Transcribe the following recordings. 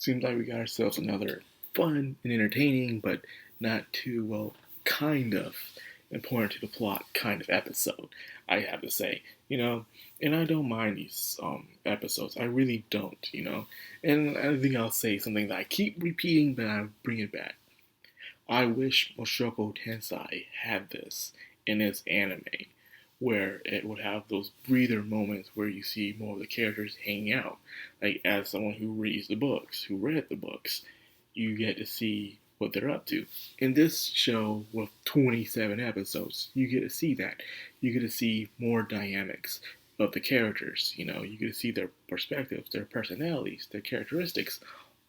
Seems like we got ourselves another fun and entertaining, but not too, well, kind of important to the plot kind of episode, I have to say, and I don't mind these episodes. I really don't. And I think I'll say something that I keep repeating, but I bring it back. I wish Mushoku Tensei had this in its anime, where it would have those breather moments where you see more of the characters hanging out. Like, as someone who reads the books, who read the books, you get to see what they're up to. In this show with 27 episodes, you get to see that. You get to see more dynamics of the characters. You get to see their perspectives, their personalities, their characteristics,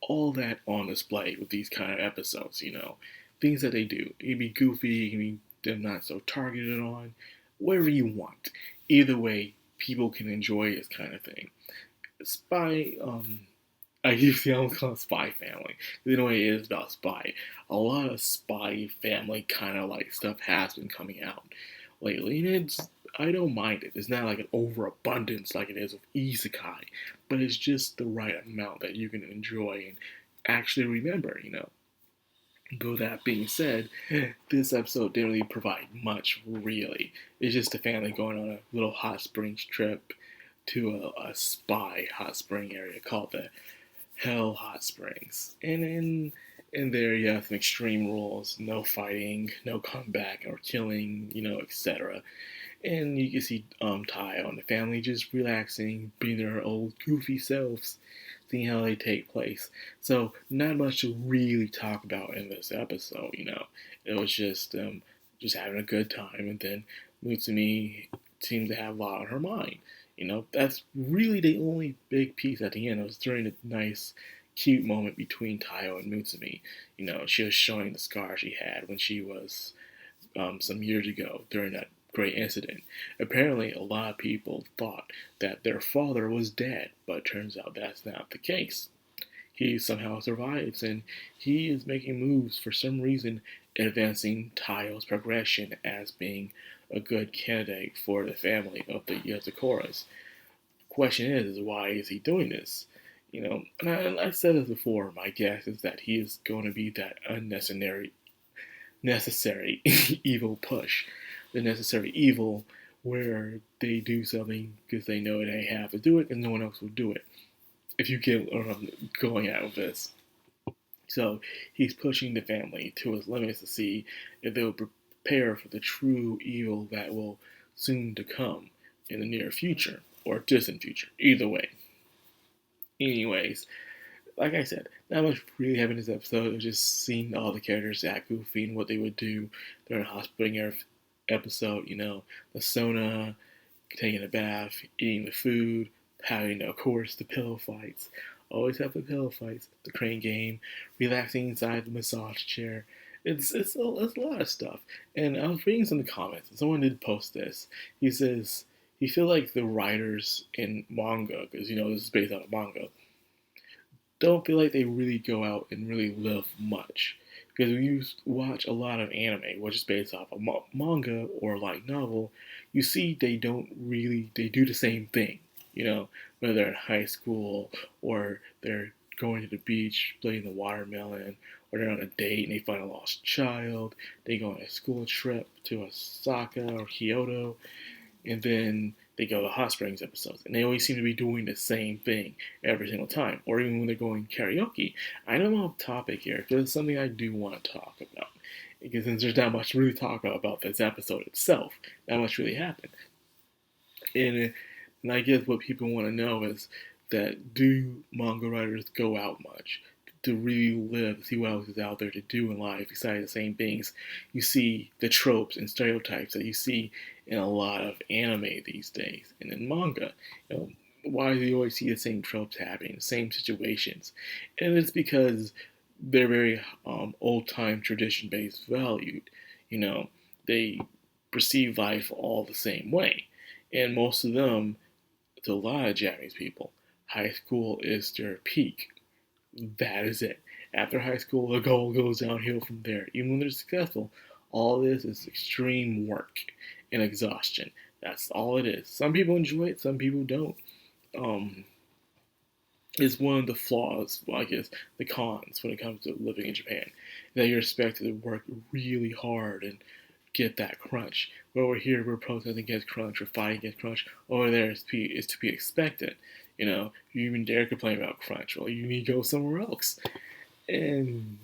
all that on display with these kind of episodes. Things that they do. It can be goofy, it can be them not so targeted on, whatever you want. Either way, people can enjoy this kind of thing. Spy, I usually almost call it Spy Family. You know, it is about Spy. A lot of Spy Family kind of like stuff has been coming out lately, and I don't mind it. It's not like an overabundance like it is with Isekai, but it's just the right amount that you can enjoy and actually remember. Though that being said, this episode didn't really provide much, really. It's just a family going on a little hot springs trip to a spy hot spring area called the Hell Hot Springs. And in there, you have some extreme rules: no fighting, no comeback or killing, etc. And you can see Taiyo and the family just relaxing, being their old goofy selves, seeing how they take place. So not much to really talk about in this episode. It was just having a good time, and then Mutsumi seemed to have a lot on her mind. That's really the only big piece at the end. It was during the nice, cute moment between Taiyo and Mutsumi. She was showing the scar she had when she was some years ago during that great incident. Apparently, a lot of people thought that their father was dead, but it turns out that's not the case. He somehow survives, and he is making moves for some reason, advancing Taiyo's progression as being a good candidate for the family of the Yozakuras. Question is why is he doing this? And I said this before. My guess is that he is going to be that necessary evil push, the necessary evil where they do something because they know they have to do it and no one else will do it. If you get what I'm going at with this. So he's pushing the family to its limits to see if they will prepare for the true evil that will soon to come in the near future or distant future. Either way. Anyways, like I said, not much really happened in this episode. It was just seeing all the characters act goofy and what they would do during a hospital episode. The sauna, taking a bath, eating the food, having, of course, the pillow fights. Always have the pillow fights. The crane game, relaxing inside the massage chair. It's a lot of stuff. And I was reading some of the comments, and someone did post this. He says he feels like the writers in manga, because this is based on a manga, don't feel like they really go out and really live much. Because when you watch a lot of anime, which is based off a manga or light novel, you see they do the same thing. Whether they're in high school or they're going to the beach, playing the watermelon, or they're on a date and they find a lost child, they go on a school trip to Osaka or Kyoto, and then they go to hot springs episodes, and they always seem to be doing the same thing every single time. Or even when they're going karaoke. I know I'm off topic here, because it's something I do want to talk about. Because since there's not much to really talk about this episode itself, not much really happened. And I guess what people want to know is that do manga writers go out much to really live, see what else is out there to do in life besides the same things you see, the tropes and stereotypes that you see in a lot of anime these days and in manga. Why do you always see the same tropes happening, the same situations? And it's because they're very old time tradition based valued. They perceive life all the same way. And most of them, to a lot of Japanese people, high school is their peak. That is it. After high school, the goal goes downhill from there. Even when they're successful, all this is extreme work and exhaustion. That's all it is. Some people enjoy it, some people don't. Um, is one of the flaws, well, I guess, the cons when it comes to living in Japan. That you're expected to work really hard and get that crunch. But over here, we're protesting against crunch or fighting against crunch. Over there, is to be expected. You know, if you even dare complain about crunch, well, you need to go somewhere else. And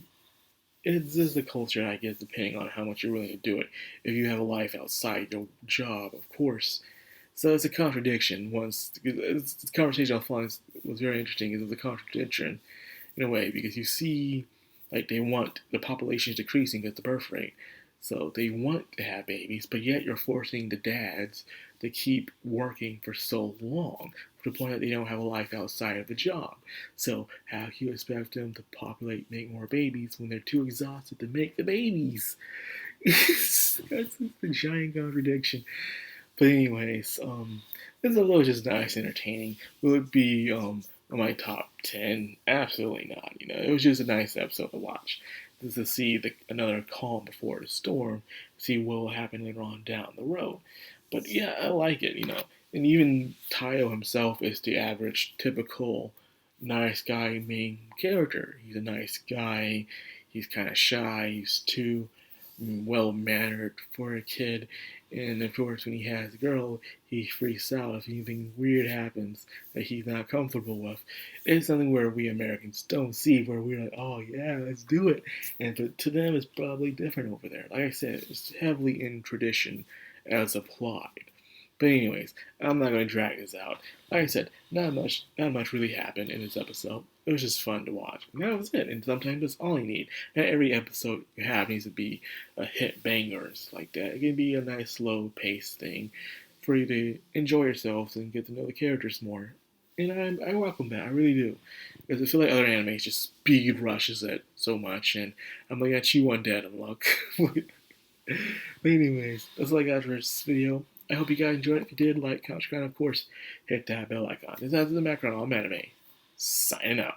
it's just the culture, I guess, depending on how much you're willing to do it. If you have a life outside your job, of course. So it's a contradiction. The conversation I found was very interesting. It was a contradiction in a way because you see, like they want the population is decreasing at the birth rate, so they want to have babies, but yet you're forcing the dads to keep working for so long to the point that they don't have a life outside of the job. So how can you expect them to populate, make more babies when they're too exhausted to make the babies? That's a giant contradiction. But anyways, this episode was just nice, entertaining. Will it be on my top 10? Absolutely not. You know, it was just a nice episode to watch, just to see another calm before the storm, see what will happen later on down the road. But yeah, I like it. You know, and even Tayo himself is the average, typical nice guy main character. He's a nice guy. He's kind of shy. He's too well mannered for a kid. And of course, when he has a girl, he freaks out if anything weird happens that he's not comfortable with. It's something where we Americans don't see, where we're like, oh yeah, let's do it. And to them, it's probably different over there. Like I said, it's heavily in tradition as applied. But anyways, I'm not going to drag this out. Like I said, not much really happened in this episode. It was just fun to watch. And that was it. And sometimes that's all you need. Not every episode you have needs to be a hit bangers like that. It can be a nice slow paced thing for you to enjoy yourselves and get to know the characters more. And I welcome that. I really do. Because I feel like other animes just speed rushes it so much. And I'm like, I chew one dead in luck. But anyways, that's all I got for this video. I hope you guys enjoyed it. If you did, like, comment, subscribe, and of course, hit that bell icon. This is the Madcrownxox. I'm Anime. Signing out.